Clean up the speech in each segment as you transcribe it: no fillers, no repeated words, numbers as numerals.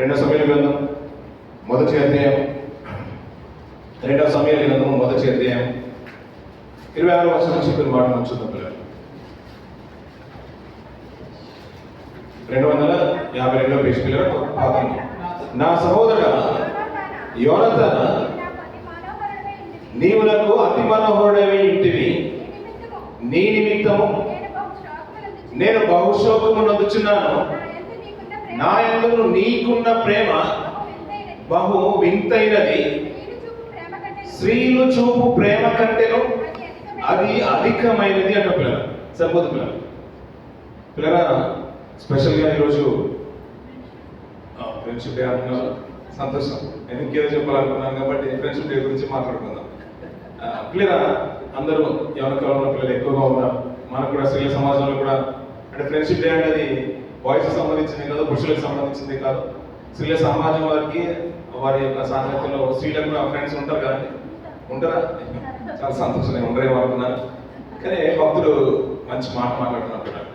రెండవ సమయాల గ్రంథం మొదటి అధ్యాయం, రెండవ సమయాల గ్రంథం మొదటి అధ్యాయం 26వ వచనం నుంచి కొన్ని మాటలు చూద్దాం పిల్లలు. 252వ పేజీ పిల్లలు. నా సహోదరుడా యోనాతానా, నీవు నాకు అతి మనోహరుడవై ఇంటివి, నీ నిమిత్తము నేను బహుశోకము నందుచున్నాను. నా యందు నీకున్న ప్రేమ బహు వింతైనది, స్త్రీలు చూపు ప్రేమ కంటేను అది అధికమైనది అంట పిల్లలు. సరిపోదు పిల్లరా. స్పెషల్గా ఈరోజు ఫ్రెండ్షిప్ డే అంటున్నారు, సంతోషం. నేను ఇంకేదో చెప్పాలనుకున్నాను కాబట్టి ఫ్రెండ్షిప్ డే గురించి మాట్లాడుకుందాం. పిల్లరా, అందరూ ఎవరికైనా ఉన్న పిల్లలు ఎక్కువగా ఉన్నారు. మనకు కూడా స్త్రీల సమాజంలో కూడా అంటే ఫ్రెండ్షిప్ డే అంటే అది బాయ్స్కి సంబంధించింది కాదు, పురుషులకు సంబంధించింది కాదు. స్త్రీల సమాజం వారికి వారి యొక్క సాంగత్యంలో స్త్రీలకు కూడా ఫ్రెండ్స్ ఉంటారు కానీ ఉంటారా? చాలా సంతోషంగా ఉండరేమో అనుకున్నాను. కానీ భక్తులు మంచి మాట మాట్లాడుతున్నారు.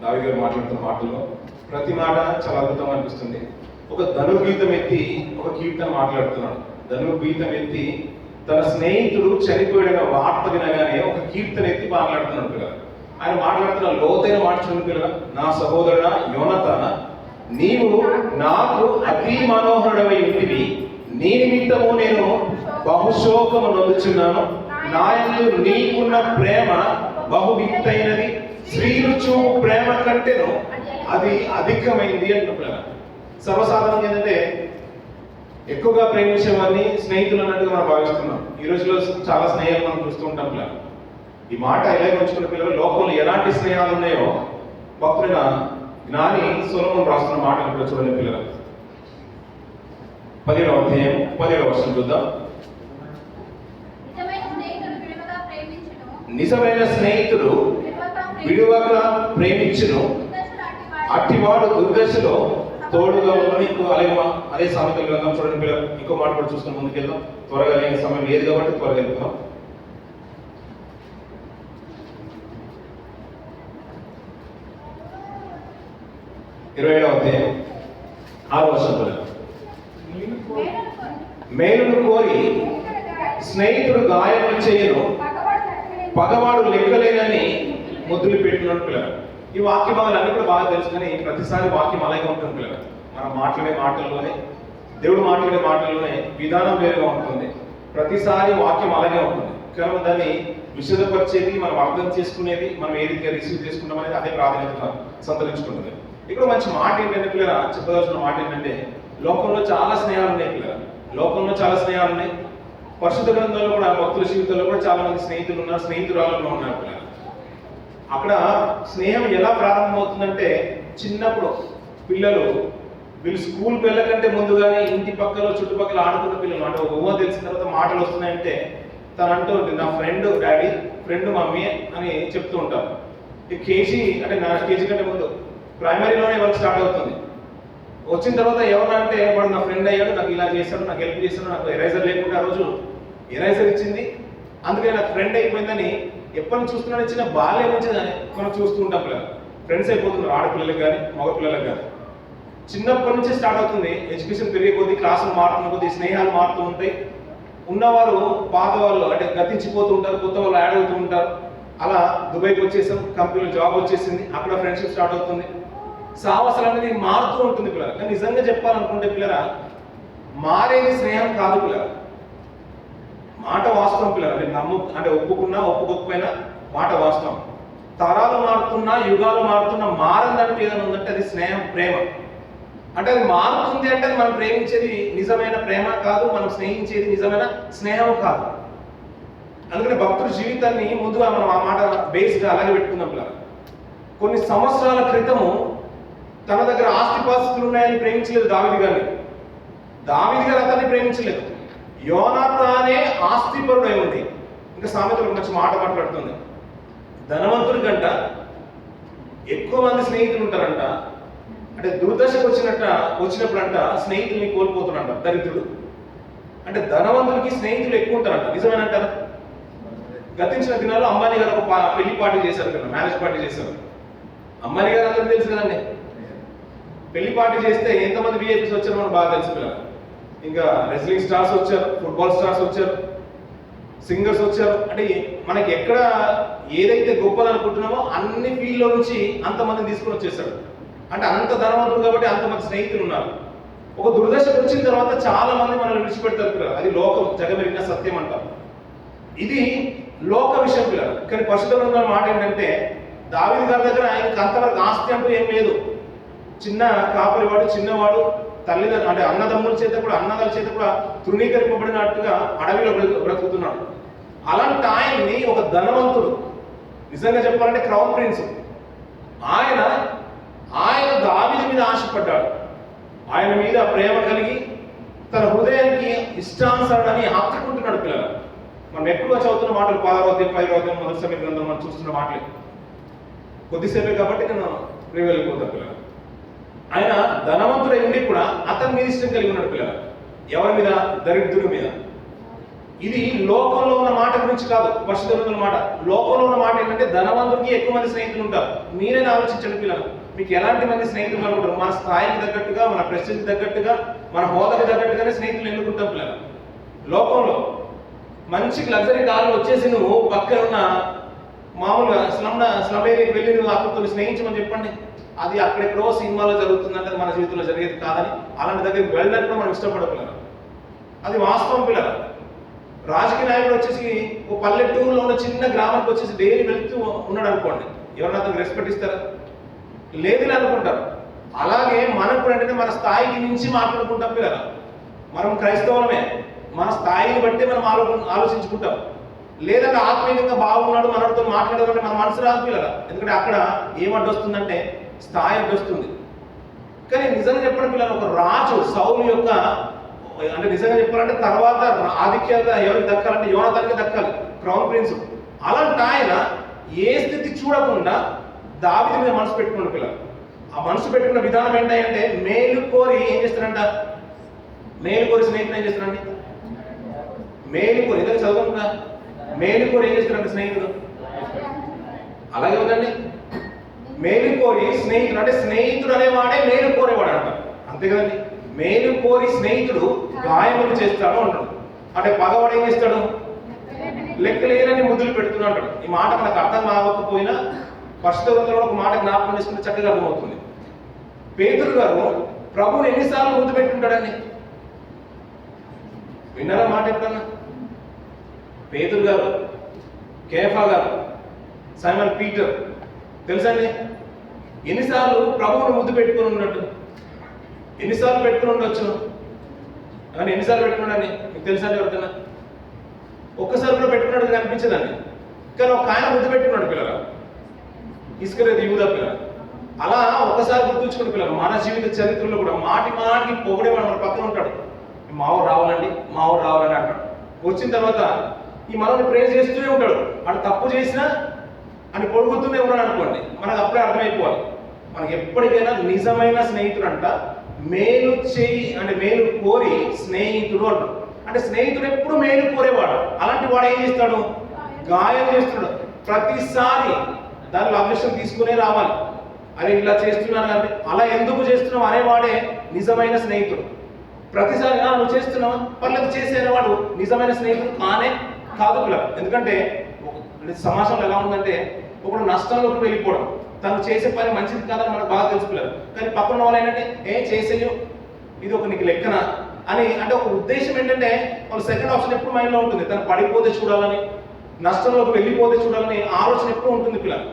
దావీదు గారు మాట్లాడుతున్న మాటల్లో ప్రతి మాట చాలా అద్భుతం అనిపిస్తుంది. ఒక ధనుర్గీతం ఎత్తి ఒక కీర్తన మాట్లాడుతున్నాడు. ధనుర్గీతం ఎత్తి తన స్నేహితుడు చనిపోయిన వార్త వినగానే ఒక కీర్తన ఎత్తి మాట్లాడుతున్నాడు పిల్లలు. ఆయన మాట్లాడుతున్న లోతైన మాట చూడండి పిల్లలు. నా సహోదరుడా యోనాతానా, నీవు నాకు అతి మనోహరుడవై ఇంటివి, నీ నిమిత్తము నేను బహుశోకము నొందుచున్నాను. నా యందు నీకున్న ప్రేమ బహు వింతైనది, స్త్రీలు చూపు ప్రేమ కంటేను అది అధికమైంది అంటున్నారు. సర్వసాధారణంగా ఏంటంటే ఎక్కువగా ప్రేమించే వారిని స్నేహితులు అన్నట్టుగా మనం భావిస్తున్నాం. ఈ రోజులో చాలా స్నేహాలు మనం చూస్తూ ఉంటాం పిల్లలు. ఈ మాట ఇలాగే ఉంచుకున్న పిల్లలు లోకంలో ఎలాంటి స్నేహాలు ఉన్నాయో భక్తుడైన జ్ఞాని సొలొమోను రాస్తున్న మాట ఇప్పుడు చూడండి పిల్లలు. 10వ అధ్యాయం 10వ వచనం చూద్దాం. నిజమైన స్నేహితుడు విడువక ప్రేమించును, అట్టివాడు దుర్దశలో తోడుగా ఉన్నని. అదే సామెతల గ్రంథం చూడండి పిల్లలు. ఇంకో మాట కూడా చూసుకుని ముందుకెళ్దాం. త్వరగా లేని సమయం లేదు కాబట్టి త్వరగా వెళ్తున్నాం. 27వ అధ్యాయం 6వ వచనం. మేలును కోరి స్నేహితుడు గాయములు చేయను, పగవాడు లెక్కలేనని ముద్దులు పెట్టినట్టు పిల్లలు. ఈ వాక్య భాగాలు అన్ని కూడా బాగా తెలుసు, కానీ ప్రతిసారి వాక్యం అలాగే ఉంటుంది పిల్లలు. మనం మాట్లాడే మాటల్లోనే, దేవుడు మాట్లాడే మాటల్లోనే విధానం వేరుగా ఉంటుంది. ప్రతిసారి వాక్యం అలాగే ఉంటుంది. కేవలం దాన్ని విశదపరిచేది, మనం అర్థం చేసుకునేది, మనం ఏ రీతిగా రిసీవ్ చేసుకుంటాం అనేది అదే ప్రాధాన్యత సంతరించుకుంటుంది. ఇక్కడ మంచి మాట ఏంటంటే పిల్లల, చెప్పదలసిన మాట ఏంటంటే లోకంలో చాలా స్నేహాలు ఉన్నాయి పిల్లల. లోకంలో చాలా స్నేహాలు ఉన్నాయి. పరిశుద్ధ గ్రంథంలో కూడా భక్తుల జీవితంలో కూడా చాలా మంది స్నేహితులు ఉన్నారు, స్నేహితురాలలో ఉన్నారు పిల్లలు. అక్కడ స్నేహం ఎలా ప్రారంభమవుతుందంటే చిన్నప్పుడు పిల్లలు వీళ్ళు స్కూల్కి వెళ్ళకంటే ముందుగానే ఇంటి పక్కలో చుట్టుపక్కల ఆడుకున్న పిల్లలు అంటే ఊహ తెలిసిన తర్వాత మాటలు వస్తున్నాయంటే తను అంటూ ఉంటుంది, నా ఫ్రెండ్ డాడీ, ఫ్రెండ్ మమ్మీ అని చెప్తూ ఉంటారు. ఈ కేజీ అంటే నా కేజీ కంటే ముందు ప్రైమరీలోనే వాళ్ళకి స్టార్ట్ అవుతుంది. వచ్చిన తర్వాత ఎవరంటే వాడు నా ఫ్రెండ్ అయ్యాడు, నాకు ఇలా చేశాడు, నాకు హెల్ప్ చేశాడు, నాకు ఎరైజర్ లేకుండా ఆ రోజు ఎరైజర్ ఇచ్చింది, అందుకే నాకు ఫ్రెండ్ అయిపోయిందని ఎప్పటి నుంచి చూస్తున్నా చిన్న బాల్యం నుంచి మనం చూస్తూ ఉంటాం పిల్లలు. ఫ్రెండ్స్ అయిపోతున్నారు ఆడపిల్లలకు కానీ మగపిల్లలకు కానీ. చిన్నప్పటి నుంచి స్టార్ట్ అవుతుంది. ఎడ్యుకేషన్ పెరిగే కొద్దీ, క్లాసులు మారుతున్న కొద్దీ స్నేహాలు మారుతూ ఉంటాయి. ఉన్నవారు పాత వాళ్ళు అంటే గతించిపోతూ ఉంటారు, కొత్త వాళ్ళు యాడ్ అవుతూ ఉంటారు. అలా దుబాయ్కి వచ్చేసాం, కంపెనీలో జాబ్ వచ్చేసింది, అక్కడ ఫ్రెండ్షిప్ స్టార్ట్ అవుతుంది. సాహసాలు అనేది మారుతూ ఉంటుంది పిల్లలు. కానీ నిజంగా చెప్పాలనుకుంటే పిల్లల, మారేది స్నేహం కాదు పిల్లల, మాట వాస్తవం పిల్లలు. అంటే ఒప్పుకున్నా ఒప్పుకోకపోయినా మాట వాస్తవం. తరాలు మారుతున్నా, యుగాలు మారుతున్నా, మారందంటూ ఏదైనా ఉందంటే అది స్నేహం, ప్రేమ. అంటే అది మారుతుంది అంటే అది మనం ప్రేమించేది నిజమైన ప్రేమ కాదు, మనం స్నేహించేది నిజమైన స్నేహం కాదు. అందుకని భక్తుడి జీవితాన్ని ముందుగా మనం ఆ మాట బేస్గా అలాగే పెట్టుకుందాం పిల్లలు. కొన్ని సంవత్సరాల క్రితము తన దగ్గర ఆస్తిపాస్తులు ఉన్నాయని ప్రేమించలేదు దావీదు గారిని. దావీదు గారు అతన్ని ప్రేమించలేదు. యోనాతానే ఆస్తిపరుడై ఉంది. ఇంకా సామెతలు మంచి మాట మాట్లాడుతుంది. ధనవంతుడి కంట ఎక్కువ మంది స్నేహితులు ఉంటారంట. అంటే దుర్దశకు వచ్చినప్పుడంట స్నేహితుల్ని కోల్పోతున్నాడంట దరిద్రుడు. అంటే ధనవంతుడికి స్నేహితులు ఎక్కువ ఉంటారంట. నిజమేనంటారా? గతించిన దినాల్లో అంబానీ గారు ఒక పెళ్లి పార్టీ చేశారు కదా, మ్యారేజ్ పార్టీ చేశారు. అంబానీ గారు అందరికీ తెలుసు కదండి. పెళ్లి పార్టీ చేస్తే ఎంతమంది విఐపీస్ వచ్చారో మనకు బాగా తెలుసు పిల్లలు. ఇంకా రెస్లింగ్ స్టార్స్ వచ్చారు, ఫుట్బాల్ స్టార్స్ వచ్చారు, సింగర్స్ వచ్చారు. అంటే మనకి ఎక్కడ ఏదైతే గొప్పది అనుకుంటున్నామో అన్ని ఫీల్డ్లో నుంచి అంతమందిని తీసుకొని వచ్చేసాడు. అంటే అంత ధనవంతుడు కాబట్టి అంతమంది స్నేహితులు ఉన్నారు. ఒక దురదశకు వచ్చిన తర్వాత చాలా మంది మనల్ని విడిచిపెడతారు పిల్లలు. అది లోకం జగమెరిగిన సత్యం అంటారు. ఇది లోక విషయం పిల్లలు. కానీ పరిశుద్ధ గ్రంథంలో మాట ఏంటంటే దావీదు గారి దగ్గర ఆయనకు అంతవరకు ఆస్తి అంటూ ఏం లేదు. చిన్న కాపరివాడు, చిన్నవాడు, తల్లిదండ్రులు అంటే అన్నదమ్ముల చేత కూడా అన్నదాల చేత కూడా తృణీకరింపబడినట్టుగా అడవిలో బ్రతుకుతున్నాడు. అలాంటి ఆయన్ని ఒక ధనవంతుడు, నిజంగా చెప్పాలంటే క్రౌన్ ప్రిన్స్, ఆయన దావీదు మీద ఆశపడ్డాడు. ఆయన మీద ప్రేమ కలిగి తన హృదయానికి ఇష్టానుసరణని హత్తుకుంటున్నాడు పిల్లలు. మనం ఎక్కువగా చదువుతున్న మాటలు 16వ అధ్యాయం 5వ అధ్యాయం మొదటి సమయ గ్రంథం మనం చూస్తున్న మాటలు కొద్దిసేపే కాబట్టి నేను వెళ్ళిపోతాను పిల్లలు. ఆయన ధనవంతుడై ఉండి కూడా అతని మీద ఇష్టం కలిగి ఉన్నాడు పిల్లలు. ఎవరి మీద? దరిద్రుడి మీద. ఇది లోకంలో ఉన్న మాట గురించి కాదు, పరిశుద్ధ మాట. లోకంలో ఉన్న మాట ఏంటంటే ధనవంతుడికి ఎక్కువ మంది స్నేహితులు ఉంటారు. మీరైనా ఆలోచించండి పిల్లలు, మీకు ఎలాంటి మంది స్నేహితులు ఉంటారు? మన స్థాయికి తగ్గట్టుగా, మన ప్రెస్టేజ్కి తగ్గట్టుగా, మన హోదాకి తగ్గట్టుగానే స్నేహితులు ఎన్నుకుంటాం పిల్లలు. లోకంలో మంచి లగ్జరీ కార్లు వచ్చేసి నువ్వు పక్కన ఉన్న మామూలుగా స్లమ్ ఏరియాకి వెళ్ళి నువ్వు అక్కడితో స్నేహించమని చెప్పండి, అది అక్కడెక్కడో సినిమాలో జరుగుతుందంటే మన జీవితంలో జరిగేది కాదని అలాంటి దగ్గరికి వెళ్ళడానికి కూడా మనం ఇష్టపడపిల్లలు. అది వాస్తవం పిల్లలు. రాజకీయ నాయకుడు వచ్చేసి ఓ పల్లెటూరులో ఉన్న చిన్న గ్రామానికి వచ్చేసి డైలీ వెళ్తూ ఉన్నాడు అనుకోండి, ఎవరన్నా అతనికి రెస్పెక్ట్ ఇస్తారా? లేదని అనుకుంటారు. అలాగే మనకు అంటే మన స్థాయికి మించి మాట్లాడుకుంటాం పిల్లలు. మనం క్రైస్తవులమే, మన స్థాయిని బట్టి మనం ఆలోచించుకుంటాం. లేదంటే ఆత్మీయంగా బాగున్నాడు మనతో మాట్లాడాలంటే మన మనసు రాదు పిల్లలు. ఎందుకంటే అక్కడ ఏం అడ్డొస్తుందంటే స్థాయి అడ్డొస్తుంది. కానీ నిజంగా చెప్పండి పిల్లలు, ఒక రాజు సౌలు యొక్క అంటే నిజంగా చెప్పాలంటే తర్వాత ఆధిక్యత ఎవరికి దక్కాలంటే యోనాతానికి దక్కాలి, క్రౌన్ ప్రిన్స్. అలాంటి ఆయన ఏ స్థితి చూడకుండా దావీదు మీద మనసు పెట్టుకున్న పిల్లలు. ఆ మనసు పెట్టుకున్న విధానం ఏంటంటే మేలు కోరి ఏం చేస్తారంట? మేలు కోరి స్నేహితుడు ఏం చేస్తారండి? మేలు కోరి, ఎందుకంటే చదవకుండా మేలు కోరి ఏం చేస్తారంటే స్నేహితుడు అలాగే ఉందండి. మేలు కోరి స్నేహితుడు అంటే స్నేహితుడు అనేవాడే మేలు కోరేవాడు అంట, అంతే కదండి. మేలు కోరి స్నేహితుడు గాయములు చేస్తాడు అంటాడు. అంటే పగవాడు ఏం చేస్తాడు? లెక్కలేనని ముద్దులు పెడుతున్నాడు. ఈ మాట మనకు అర్థం కాకపోయినా పరిశుద్ధంలో ఒక మాట జ్ఞాపకం చేసుకుంటే చక్కగా అర్థమవుతుంది. పేతురు గారు ప్రభువుని ఎన్నిసార్లు ముద్దు పెట్టుకుంటాడండి? విన్నారా మాట ఎప్పుడన్నా? పేతురు గారు, కేఫా గారు, సైమన్ పీటర్, తెలుసండి ఎన్నిసార్లు ప్రభువుని ముద్దు పెట్టుకుని ఉన్నట్టు? ఎన్నిసార్లు పెట్టుకుని ఉండొచ్చు? కానీ ఎన్నిసార్లు పెట్టుకున్నాడని మీకు తెలుసండి ఎవరికైనా? ఒక్కసారి కూడా పెట్టుకున్నాడు కనిపించదండి. కానీ ఒక ఆయన ముద్దు పెట్టుకున్నాడు పిల్లలు, ఇస్కరియోతు యూదా పిల్లలు. అలా ఒకసారి గుర్తుంచుకున్న పిల్లలు మన జీవిత చరిత్రలో కూడా మాటి మాటికి పొగిడేవాడు మన పక్కన ఉంటాడు. మావోడు రావాలండి, మావోడు రావాలని అంటాడు. వచ్చిన తర్వాత ఈ మనల్ని ప్రేజ్ చేస్తూనే ఉంటాడు. వాడు తప్పు చేసినా అని పొడుగుతూనే ఉన్నాడు అనుకోండి, మనకు అప్పుడే అర్థమైపోవాలి. మనకి ఎప్పటికైనా నిజమైన స్నేహితుడు అంట మేలు చేయి అంటే మేలు కోరి స్నేహితుడు అంటాడు. అంటే స్నేహితుడు ఎప్పుడు మేలు కోరేవాడు. అలాంటి వాడు ఏం చేస్తాడు? గాయం చేస్తున్నాడు. ప్రతిసారి దానిలో అదృష్టం తీసుకునే రావాలి. అరే ఇలా చేస్తున్నాను అంటే అలా ఎందుకు చేస్తున్నావు అనేవాడే నిజమైన స్నేహితుడు. ప్రతిసారి నువ్వు చేస్తున్నావా పర్లేదు చేసేవాడు నిజమైన స్నేహితుడు కాదు పిల్లలు. ఎందుకంటే సమాజంలో ఎలా ఉందంటే ఒకడు నష్టంలోకి వెళ్ళిపోవడం, తను చేసే పని మంచిది కాదని మనకు బాగా తెలుసు పిల్లలు. కానీ పక్కన వాళ్ళు ఏంటంటే చేసేయు ఇది ఒక నీకు లెక్కన అని అంటే ఒక ఉద్దేశం ఏంటంటే వాళ్ళ సెకండ్ ఆప్షన్ ఎప్పుడు మైండ్లో ఉంటుంది. తను పడిపోతే చూడాలని, నష్టంలోకి వెళ్ళిపోతే చూడాలని ఆలోచన ఎప్పుడు ఉంటుంది పిల్లలు.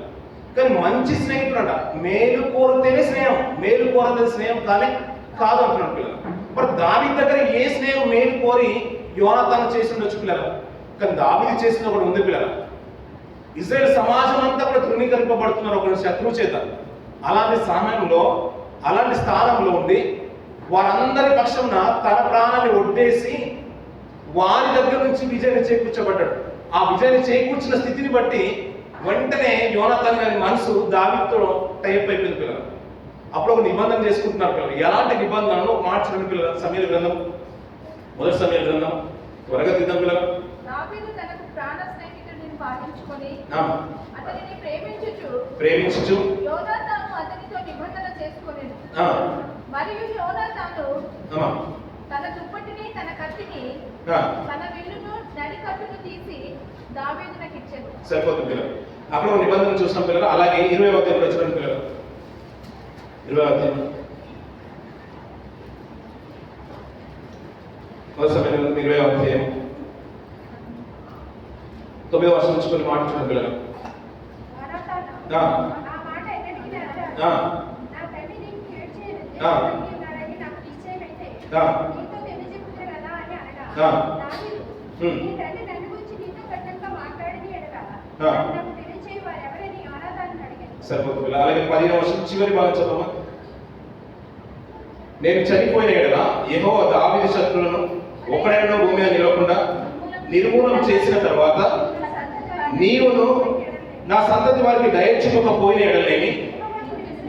కానీ మంచి స్నేహితుడు అంట మేలు కోరితేనే స్నేహం, మేలు కోరతే స్నేహం కాదు అంటున్నాడు పిల్లలు. మరి దావీదు దగ్గర ఏ స్నేహం మేలు కోరి యోనాతాను చేసి ఉండొచ్చు పిల్లలు. కానీ దావీదు చేసిన ఒకటి ఉంది పిల్లలు. ఇజ్రాయెల్ సమాజం అంతా కూడా తృణీకరింపబడుతున్నారు ఒక శత్రువు చేత. అలాంటి సమయంలో అలాంటి స్థానంలో ఉండి వారందరి పక్షంన తన ప్రాణాన్ని ఒడ్డేసి వారి దగ్గర నుంచి విజయాన్ని చేకూర్చబడ్డాడు. ఆ విజయాన్ని చేకూర్చిన స్థితిని బట్టి వెంటనే యోనాతాను గారి మనసు దావీదుతో టైప్ అయిపోయింది పిల్లలు. అప్పుడు ఒక నిబంధన చేసుకుంటున్నారు పిల్లలు. ఎలాంటి నిబంధనలు మార్చడం పిల్లలు? సమూయేలు గ్రంథం, మొదటి సమూయేలు గ్రంథం, త్వరగా తీద్దాం పిల్లలు. ప్రేమించుచు అతనితో నిబంధన చేసుకొనెను. ఆ, మరియు యోనాతాను అమ్మా, తన దుప్పటిని తన కత్తిని ఆ, తన విల్లును నడికట్టును తీసి దావీదునకు ఇచ్చెను. సరిపోతుంది పిల్లలు. అక్కడ ఒక నిబంధన చూస్తాం పిల్లలు. అలాగే 20వ అధ్యాయంలో చూడండి పిల్లలు. 20వ అధ్యాయం మొదటి సమయంలో 20వ అధ్యాయం 9వ వర్షం నుంచి కొన్ని మాట చూడండి పిల్లలు. యోనాతాను ఆ. ఆ మాట ఎన్నటికీ ఆ. నా తండ్రి నీకు కీడు చేయను, ఆ. ఉన్నాడని నాకు నిశ్చయమైతే ఆ. నీతో తెలియజెప్పుదురు కదా అని అనగా ఆ. దావీదు హ్మ్. నీ తండ్రి నన్ను గురించి నీతో కఠినంగా మాట్లాడని ఎడగా ఆ. నాకు తెలియచేయ వారెవరని యోనాతాను అడిగాను. సరిపోతుంది పిల్లలు. అలాగే 15వ వర్షం చివరి భాగం చదవమా. నేను చనిపోయిన ఎడల యెహోవా దావీదు శత్రువులను ఒకడైనా భూమి మీద నిలవకుండా నిర్మూలన చేసిన తర్వాత నీవును నా సంతతి వారికి దయచూపకపోయిన ఎడలేమి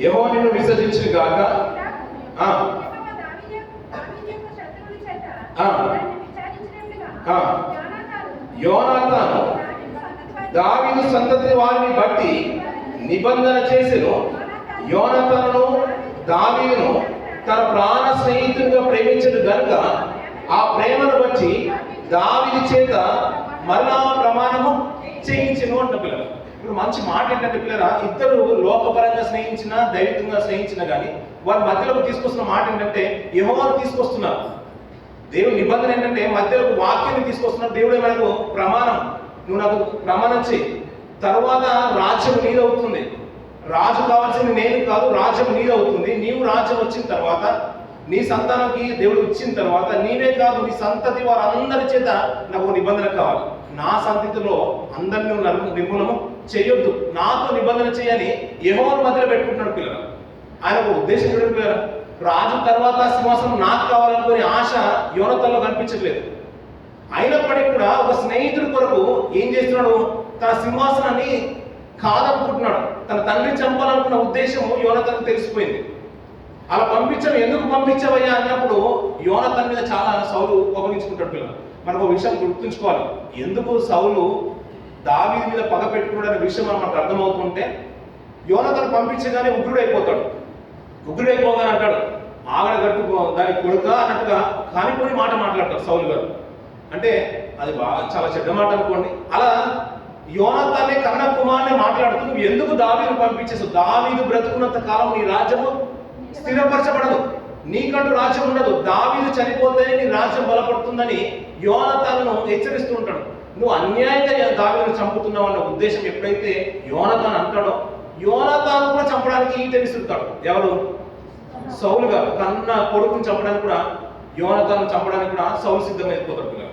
యెహోవా నిన్ను విసర్జించిన గాక. ఆ, ఆ. ఆ. యోనాతాను దావీదు సంతతి వారిని బట్టి నిబంధన చేసెను. యోనాతానును దావీదును తన ప్రాణ స్నేహితుడిగా ప్రేమించడు గనుక ఆ ప్రేమను బట్టి దావీదు చేత మరలా ప్రమాణము చేయించెను అంట పిల్లలు. ఇప్పుడు మంచి మాట ఏంటంటే పిల్లరా, ఇద్దరు లోకపరంగా స్నేహించినా దైవికంగా స్నేహించినా కానీ వారి మధ్యలోకి తీసుకొస్తున్న మాట ఏంటంటే యెహోవాను తీసుకొస్తున్నారు. దేవుని నిబంధన ఏంటంటే మధ్యలోకి వాక్యాన్ని తీసుకొస్తున్నారు. దేవుడే మనకు ప్రమాణం, నువ్వు నాకు ప్రమాణం చేయి, తర్వాత రాజ్యం నీదవుతుంది. రాజు కావాల్సింది నేను కాదు, రాజ్యం నీదవుతుంది. నీవు రాజ్యం వచ్చిన తర్వాత నీ సంతానంకి దేవుడు ఇచ్చిన తర్వాత నీవే కాదు నీ సంతతి వారందరి చేత నాకు నిబంధన కావాలి. నా సంతతిలో అందరినీ నిర్మూలము చేయొద్దు, నాతో నిబంధన చేయని యెహోవా మధ్యలో పెట్టుకుంటున్నాడు పిల్లలు. ఆయన ఒక ఉద్దేశం చూడండి పిల్లలు. రాజు తర్వాత సింహాసనం నాకు కావాలనుకునే ఆశ యోనాతానులో కనిపించట్లేదు. అయినప్పటికీ కూడా ఒక స్నేహితుడి కొరకు ఏం చేస్తున్నాడు, తన సింహాసనాన్ని కాదనుకుంటున్నాడు. తన తండ్రిని చంపాలనుకున్న ఉద్దేశము యోనాతానుకు తెలిసిపోయింది. అలా పంపించడం ఎందుకు పంపించవయ్యా అన్నప్పుడు యోనాతాను మీద చాలా సౌలు కోపగించుకుంటాడు పిల్లలు. మనకు ఒక విషయం గుర్తుంచుకోవాలి. ఎందుకు సౌలు దావీదు మీద పగ పెట్టుకున్నాడు అనే విషయం మనకు అర్థమవుతుంటే, యోనాతాను పంపించగానే ఉగ్రుడైపోతాడు. ఉగ్రుడైపోగానే అంటాడు, ఆగడ గట్టు దాని కొడుక అన్నట్టుగా కానిపోని మాట మాట్లాడతాడు సౌలు గారు. అంటే అది బాగా చాలా చెడ్డ మాట అనుకోండి. అలా యోనాతానే కన్న కుమార్ని మాట్లాడుతూ నువ్వు ఎందుకు దావీదును పంపించేసావు, దావీదు బ్రతుకున్నంత కాలం నీ రాజ్యము స్థిరపరచబడదు, నీకంటూ రాజ్యం ఉండదు, దావీదు చనిపోతే నీ రాజ్యం బలపడుతుందని యోనాతానును హెచ్చరిస్తూ ఉంటాడు. నువ్వు అన్యాయంగా దావీదును చంపుతున్నావు అన్న ఉద్దేశం ఎప్పుడైతే యోనాతాను అంటాడో, యోనాతాను కూడా చంపడానికి ఈట విసురుతాడు. ఎవరు? సౌలు గారు. కన్న కొడుకుని చంపడానికి కూడా, యోనాతాను చంపడానికి కూడా సౌలు సిద్ధమైపోతాడు పిల్లలు.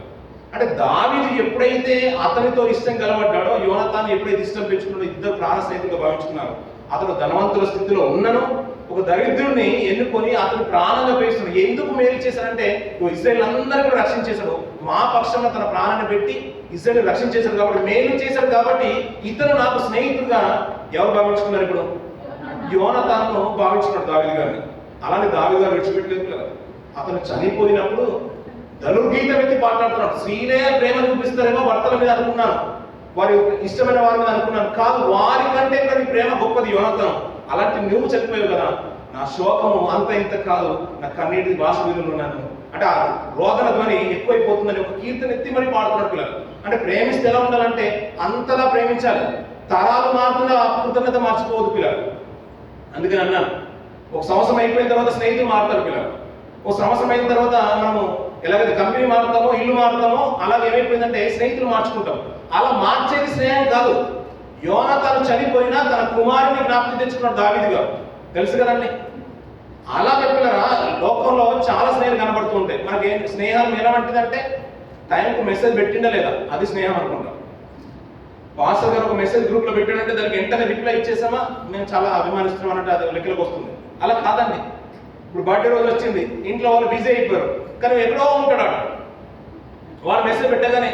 అంటే దావీదు ఎప్పుడైతే అతనితో ఇష్టం కలబడ్డాడో, యోనాతాను ఎప్పుడైతే ఇష్టం పెంచుకున్నాడో, ఇద్దరు ప్రాణ స్నేహితులుగా భావించుకున్నారు. అతను ధనవంతుల స్థితిలో ఉన్నను ఒక దరిద్రుడిని ఎన్నుకొని అతను ప్రాణంగా పేస్తున్నాడు. ఎందుకు మేలు చేశాడంటే, ఇశ్రాయేల్ అందరినీ కూడా రక్షించేశాడు. మా పక్షంలో తన ప్రాణాన్ని పెట్టి ఇశ్రాయేల్ రక్షించేశాడు కాబట్టి, మేలు చేశాడు కాబట్టి ఇతను నాకు స్నేహితుడుగా ఎవరు భావించుకున్నారు? ఇప్పుడు యోనాతాను భావించుకున్నాడు దావీదు గారిని. అలానే దావీదు గారు విడిచిపెట్టలేదు కదా. అతను చనిపోయినప్పుడు ధనుర్గీతం ఎత్తి మాట్లాడుతున్నాడు. స్త్రీలే ప్రేమ చూపిస్తారేమో భర్తల మీద అనుకున్నాను, వారి ఇష్టమైన వారి మీద అనుకున్నాను, కాదు వారి కంటే కూడా నీ ప్రేమ గొప్పది యోనాతాను. అలాంటి నువ్వు చనిపోయావు కదా, నా శోకము అంత ఇంత కాదు, నా కన్నీటి భాష వీధులు ఉన్నాను అంటే ఆ రోదన ధ్వని ఎక్కువైపోతుందని ఒక కీర్తన ఎత్తి మరి పాడుతున్నాడు పిల్లలు. అంటే ప్రేమిస్తే ఎలా ఉండాలంటే అంతలా ప్రేమించాలి. తరాలు మారుతున్న కృతజ్ఞత మార్చుకోవద్దు పిల్లలు. అందుకని అన్నాను, ఒక సంవత్సరం అయిపోయిన తర్వాత స్నేహితులు మారుతారు పిల్లలు. ఒక సంవత్సరం అయిన తర్వాత మనము ఎలాగైతే కంపెనీ మారుతామో, ఇల్లు మారుతామో, అలాగే ఏమైపోయిందంటే స్నేహితులు మార్చుకుంటాం. అలా మార్చేది స్నేహం కాదు. యోనాతాను చనిపోయినా తన కుమారుని జ్ఞాపకం తెచ్చుకున్నాడు దావీదు గారు, తెలుసు కదండి. అలా చెప్పినారా, లోకంలో చాలా స్నేహాలు కనబడుతూ ఉంటాయి. మనకి స్నేహం ఎలా వంటిదంటే టైంకు మెసేజ్ పెట్టిండా లేదా, అది స్నేహం అనుకుంటాం. పాస్టర్ గారు ఒక మెసేజ్ గ్రూప్ లో పెట్టాడంటే దానికి వెంటనే రిప్లై ఇచ్చేసామా, మేము చాలా అభిమానిస్తున్నాం అన్నట్టు అది లెక్కలకు వస్తుంది. అలా కాదండి. ఇప్పుడు బర్త్డే రోజు వచ్చింది, ఇంట్లో వాళ్ళు బిజీ అయిపోయారు, కానీ ఎక్కడో ఉంటాడు. వాళ్ళు మెసేజ్ పెట్టగానే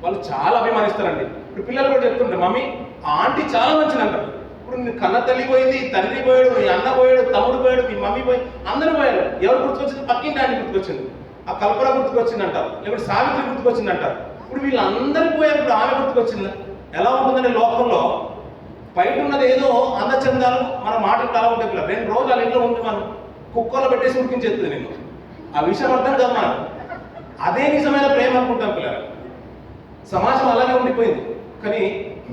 వాళ్ళు చాలా అభిమానిస్తారండి. ఇప్పుడు పిల్లలు కూడా చెప్తుంటారు, మమ్మీ ఆంటీ చాలా మంచిది అంటారు. ఇప్పుడు నీ కన్న తల్లి పోయింది, తండ్రి పోయాడు, నీ అన్న పోయాడు, తమ్ముడు పోయాడు, మీ మమ్మీ పోయి అందరూ పోయారు. ఎవరు గుర్తుకొచ్చింది? పక్కింటి ఆంటీ గుర్తుకొచ్చింది, ఆ కల్పన గుర్తుకొచ్చింది అంటారు, లేకపోతే సావిత్రి గుర్తుకొచ్చింది అంటారు. ఇప్పుడు వీళ్ళందరూ పోయారు, ఇప్పుడు ఆమె గుర్తుకొచ్చింది. ఎలా ఉంటుందంటే లోకంలో బయట ఉన్నది ఏదో అందచందాలు మన మాటలు అలా ఉంటాయి పిల్లలు. 2 రోజులు వాళ్ళ ఇంట్లో ఉండి మనం కుక్కర్లో పెట్టేసి ఉడికించేస్తుంది నేను. ఆ విషయం అర్థం కాదు మనకు. అదే నిజమైన ప్రేమ అనుకుంటాం పిల్లలు. సమాజం అలాగే ఉండిపోయింది. కానీ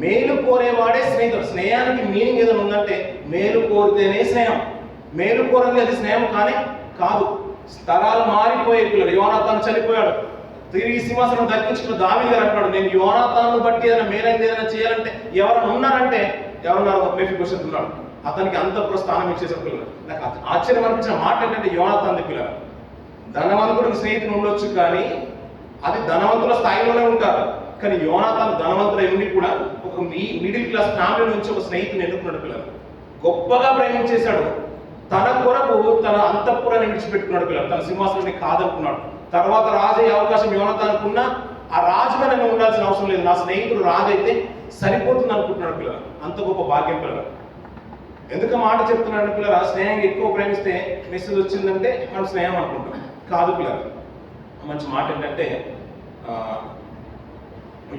మేలు కోరేవాడే స్నేహితుడు. స్నేహానికి మీనింగ్ ఏదైనా ఉందంటే మేలు కోరితేనే స్నేహం. మేలు కోరంది అది స్నేహం కానీ కాదు. తరాలు మారిపోయే పిల్లలు. యోనాతాను చనిపోయాడు, తిరిగి సింహాసనం దక్కించుకున్న దావీదు గారు అంటున్నాడు, నేను యోనాతాను బట్టి ఏదైనా మేలైంది ఏదైనా చేయాలంటే ఎవరైనా ఉన్నారంటే ఎవరున్నారు? మెఫీబోషెత్ ఉన్నాడు. అతనికి అంతఃపుర స్థానం ఇచ్చేసారు పిల్లలు. నాకు ఆశ్చర్యం అనిపించిన మాట ఏంటంటే యోనాతాను పిల్లలు, ధనవంతుడికి స్నేహితులు ఉండొచ్చు కానీ అది ధనవంతుల స్థాయిలోనే ఉంటారు. కానీ యోనాతాను ధనవంతుడై ఉండి కూడా ఒక మిడిల్ క్లాస్ ఫ్యామిలీ నుంచి ఒక స్నేహితుని ఎన్నుకున్నాడు పిల్లలు. గొప్పగా ప్రేమించేశాడు. తన కొరకు తన అంతఃపురాన్ని విడిచిపెట్టుకున్నాడు పిల్లలు. తన సింహాసనాన్ని కాదనుకున్నాడు. తర్వాత రాజు అయ్యే అవకాశం యోనాతానుకున్నా ఆ రాజుగా నేను ఉండాల్సిన అవసరం లేదు, నా స్నేహితుడు రాజు అయితే సరిపోతుంది అనుకుంటున్నాడు పిల్లలు. అంత గొప్ప భాగ్యం పిల్లలు. ఎందుకు మాట చెప్తున్నాడు పిల్లలు? స్నేహం ఎక్కువ ప్రేమిస్తే మెసేజ్ వచ్చిందంటే మనం స్నేహం అనుకుంటాం. కాదు పిల్లలు. మంచి మాట ఏంటంటే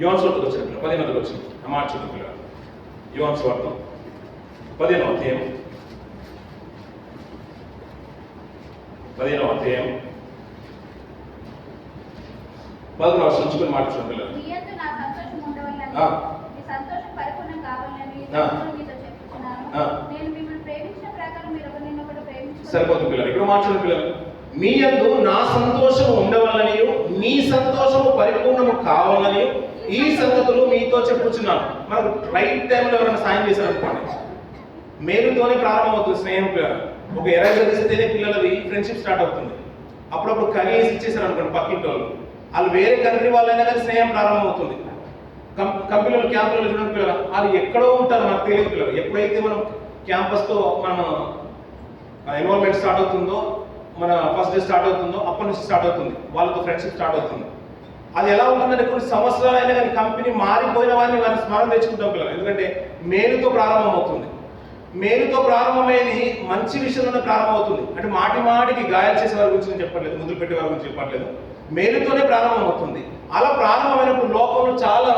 యోహాను సువార్తకు వచ్చిన పిల్లలు 15వ వచ్చింది ఆ మాట చూద్దాం పిల్లలు. యోహాను సువార్త 15వ అధ్యాయం 11వ వచనం నుంచి మాట చూద్దాం పిల్లలు. మీ యందు నా సంతోషం ఉండవలెనని, మీ సంతోషం పరిపూర్ణం కావాలని మీతో చెప్పుచున్నాను. నేను మిమ్మల్ని ప్రేమించిన ప్రకారం మీరు ఒకరినొకరు ప్రేమించుకోవాలి. సరిపోతుంది పిల్లలు. ఇక్కడ మాట్లాడు పిల్లలు. మీ యందు నా సంతోషము ఉండవలనని, మీ సంతోషము పరిపూర్ణము కావాలని ఈ సంగతులు మీతో చెప్పుచున్నాను. మనకు రైట్ టైంలో ఎవరైనా సాయం చేశారనుకోండి, మేలుతోనే ప్రారంభమవుతుంది స్నేహం పిల్లలు. ఒక ఎరైజర్ ఇస్తేనే పిల్లలది ఫ్రెండ్షిప్ స్టార్ట్ అవుతుంది. అప్పుడప్పుడు కనీసి ఇచ్చేసారు అనుకోండి పక్కింటి వాళ్ళు వేరే కంట్రీ వాళ్ళైనా కానీ స్నేహం ప్రారంభమవుతుంది. కంపెనీలు క్యాంపులలో చూడండి పిల్లలు, వాళ్ళు ఎక్కడో ఉంటారు మనకు తెలియదు పిల్లలు. ఎప్పుడైతే మనం క్యాంపస్తో మనం ఎన్రోల్మెంట్ స్టార్ట్ అవుతుందో, మన ఫస్ట్ డే స్టార్ట్ అవుతుందో అప్పటి నుంచి స్టార్ట్ అవుతుంది వాళ్ళతో ఫ్రెండ్షిప్ స్టార్ట్ అవుతుంది. అది ఎలా ఉంటుందంటే కొన్ని సంవత్సరాలు అయినా కానీ కంపెనీ మారిపోయిన వారిని స్మరణ తెచ్చుకుంటాం పిల్లలు. ఎందుకంటే మేలుతో ప్రారంభం అవుతుంది. మేలుతో ప్రారంభమైనది మంచి విషయంలోనే ప్రారంభమవుతుంది. అంటే మాటికి గాయాలు చేసే వారి గురించి నేను చెప్పట్లేదు, ముద్దులు పెట్టే వారి గురించి చెప్పట్లేదు. మేలుతోనే ప్రారంభం అవుతుంది. అలా ప్రారంభమైనప్పుడు లోకంలో చాలా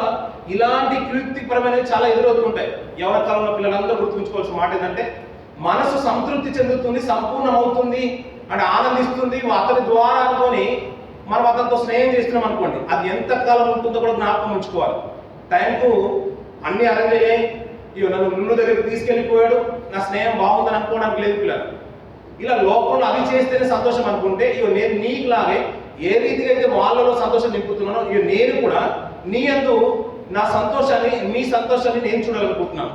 ఇలాంటి కీర్తిపరమైనవి చాలా ఎదురవుతుంటాయి. యవన కాలంలో పిల్లలందరూ గుర్తుంచుకోవాల్సిన మాట ఏంటంటే మనసు సంతృప్తి చెందుతుంది, సంపూర్ణమవుతుంది, అంటే ఆనందిస్తుంది. అతని ద్వారా అనుకొని మనం అతనితో స్నేహం చేస్తున్నాం అనుకోండి, అది ఎంత కాలం ఉంటుందో కూడా జ్ఞాపకం ఉంచుకోవాలి. టైంకు అన్ని అరేంజ్ అయ్యాయి, ఇవి నన్ను నిన్ను దగ్గరికి తీసుకెళ్ళిపోయాడు, నా స్నేహం బాగుందని అనుకోవడానికి లేదు పిల్లలు. ఇలా లోకంలో అది చేస్తేనే సంతోషం అనుకుంటే ఇవి నేను నీకులాగే ఏ రీతిగా అయితే వాళ్ళలో సంతోషం నింపుతున్నానో ఇవి నేను కూడా నీ యందు నా సంతోషాన్ని, నీ సంతోషాన్ని నేను చూడాలనుకుంటున్నాను.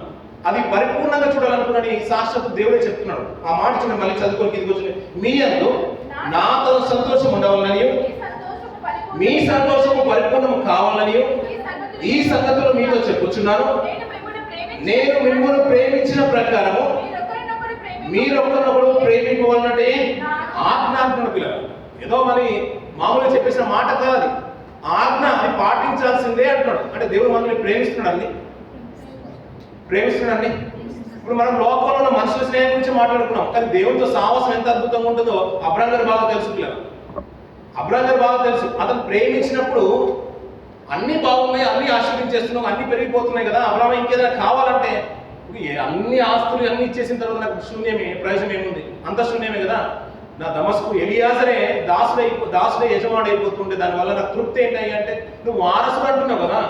అది పరిపూర్ణంగా చూడాలనుకున్నాను సాక్షాత్తు దేవుడే చెప్తున్నాడు. ఆ మాట చూడండి, మళ్ళీ చదువుకోనికి ఇది వచ్చింది. మీ యందు నాతో సంతోషం ఉండవాలని, మీ సంతోషము పరిపూర్ణము కావాలని ఈ సంగతులు మీతో చెప్పుచున్నాను. నేను మిమ్మల్ని ప్రేమించిన ప్రకారము మీరొకరినొకరు ప్రేమింపవలనంటే ఆజ్ఞాపన పిల్లలు. ఏదో మరి మామూలుగా చెప్పేసిన మాట కాదు, ఆజ్ఞ అది పాటించాల్సిందే అంటున్నాడు. అంటే దేవుడు మనల్ని ప్రేమిస్తున్నాడు ఇప్పుడు మనం లోకంలో ఉన్న మనుషుల స్నేహం గురించి మాట్లాడుకున్నాం, కానీ దేవుడితో సావాసం ఎంత అద్భుతంగా ఉంటుందో అబ్రాహాం గారు బాగా తెలుసు పిల్లలు. అబ్రాహాం గారు బాగా తెలుసు. అతను ప్రేమించినప్పుడు అన్ని బాగున్నాయి, అన్ని ఆశీర్వదించేస్తున్నాం, అన్ని పెరిగిపోతున్నాయి కదా. అబ్రాహాం ఇంకేదైనా కావాలంటే అన్ని ఆస్తులు అన్ని ఇచ్చేసిన తర్వాత నాకు శూన్యమే, ప్రయోజనం ఏముంది? అంత శూన్యమే కదా. నా దమస్కు ఎలియాజరే దాసుడే యజమాని అయిపోతుండే, దానివల్ల నాకు తృప్తి ఏంటి అంటే నువ్వు వారసుడు అంటున్నావు కదా.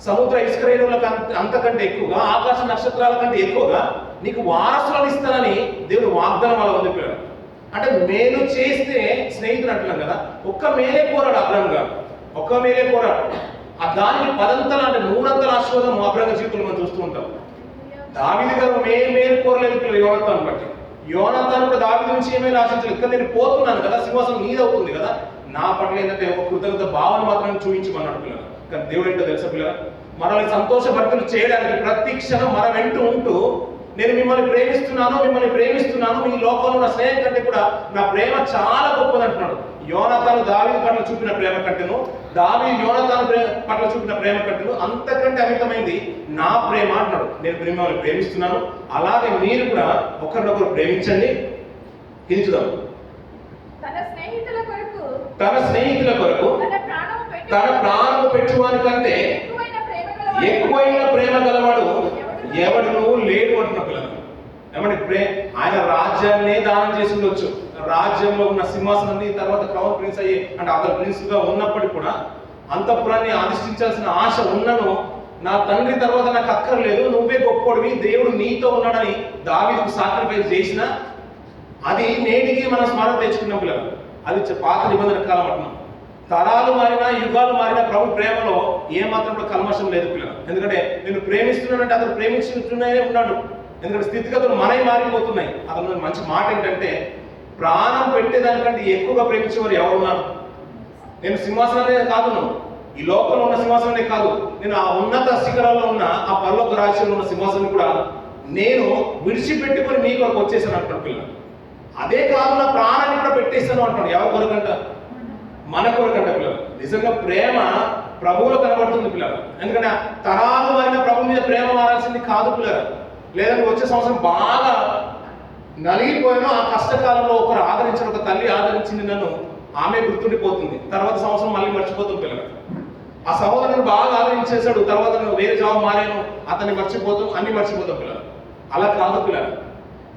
సముద్ర ఇసుక రేణువులకు అంతకంటే ఎక్కువగా, ఆకాశ నక్షత్రాల కంటే ఎక్కువగా నీకు వారసులను ఇస్తానని దేవుడు వాగ్దానం అలా ఉంది పిల్లలు. అంటే మేలు చేస్తే స్నేహితుడు అంటున్నాం కదా, ఒక్క మేలే కోరాడు అబ్రాహాం గారు, ఒక్క మేలే కోరాడు. ఆ దానికి 10 అంతలు అంటే 100 అంతల ఆశీర్వాదం అబ్రాహాం గారి జీవితంలో మనం చూస్తూ ఉంటాం. దావీదు గారు మేలు కోరలేదు పిల్లలు యోనాతాను బట్టి. యోనాతాను కూడా దావీదు నుంచి ఏమైనా ఆశించలేదు. ఇక్కడ నేను పోతున్నాను కదా, సింహాసనం నీదవుతుంది కదా, నా పట్ల ఏంటంటే ఒక కృతజ్ఞత భావన మాత్రం చూపించమన్నాడు పిల్లలు. కానీ దేవుడు ఏంటో తెలుసా పిల్లలు, మనల్ని సంతోషభరితులు చేయడానికి ప్రతి క్షణం మన వెంట ఉంటూ నేను మిమ్మల్ని ప్రేమిస్తున్నాను, మీ లోకంలో నా స్నేహం కంటే కూడా నా ప్రేమ చాలా గొప్పది అంటున్నాడు. యోనాతాను దావీదు పట్ల చూపిన ప్రేమ కంటేను, దావీదు యోనాతాను పట్ల చూపిన ప్రేమ కంటేను అంతకంటే అమితమైంది నా ప్రేమ అంటున్నాడు. నేను మిమ్మల్ని ప్రేమిస్తున్నాను, అలాగే మీరు కూడా ఒకరినొకరు ప్రేమించండి. హించుదాం. తన స్నేహితుల కొరకు తన ప్రాణము పెట్టువాని కంటే ఎక్కువైన ప్రేమ గలవాడు ఎవడును లేడు అంటున్న పిల్లలు. ఏమంటే ఆయన రాజ్యాన్నే దానం చేసి ఉండొచ్చు, రాజ్యంలో ఉన్న సింహాసనాన్ని తర్వాత క్రౌన్ ప్రిన్స్ అయ్యి అంటే అతను ప్రిన్స్ గా ఉన్నప్పటికీ కూడా అంతఃపురాన్ని అధిష్ఠించాల్సిన ఆశ ఉన్నను, నా తండ్రి తర్వాత నాకు అక్కర్లేదు, నువ్వే గొప్పోడివి, దేవుడు నీతో ఉన్నాడని దావీదుకు సాక్రిఫైస్ చేసిన అది నేటికి మనం స్మరణ తెచ్చుకున్న పిల్లలు. అది పాత నిబంధన కాలం అంటున్నాం. తరాలు మారినా యుగాలు మారినా ప్రభు ప్రేమలో ఏమాత్రం కూడా కల్మషం లేదు పిల్లలు. ఎందుకంటే నేను ప్రేమిస్తున్నానంటే అతను ప్రేమించుతూనే ఉన్నాడు. ఎందుకంటే స్థితిగతులు మనవి మారిపోతున్నాయి. అతను మంచి మాట ఏంటంటే ప్రాణం పెట్టేదానికంటే ఎక్కువగా ప్రేమించేవారు ఎవరున్నారు? నేను సింహాసనాలే కాదు, ఈ లోకంలో ఉన్న సింహాసనాలే కాదు, నేను ఆ ఉన్నత శిఖరాల్లో ఉన్న ఆ పరలోక రాజ్యంలో ఉన్న సింహాసనం కూడా నేను విడిచిపెట్టుకొని మీ కొరకు వచ్చేసాను అంటాడు పిల్లలు. అదే కాదు, నా ప్రాణాన్ని కూడా పెట్టేస్తాను అంటాడు. ఎవరి కొరకంట? మన కొరకంట పిల్లలు. నిజంగా ప్రేమ ప్రభువులో కనబడుతుంది పిల్లలు. ఎందుకంటే తరాలు మారిన ప్రభు మీద ప్రేమ మారాల్సింది కాదు పిల్లలు. లేదంటే వచ్చే సంవత్సరం బాగా నలిగిపోయినా ఆ కష్టకాలంలో ఒకరు ఆదరించిన ఒక తల్లి ఆదరించింది నన్ను, ఆమె గుర్తుండిపోతుంది. తర్వాత సంవత్సరం మళ్ళీ మర్చిపోతాం పిల్లలు. ఆ సహోదరుని బాగా ఆదరించేశాడు, తర్వాత నువ్వు వేరే జాబ్ మారాను, అతన్ని మర్చిపోతాం, అన్ని మర్చిపోతాం పిల్లలు. అలా కాదు పిల్లలు.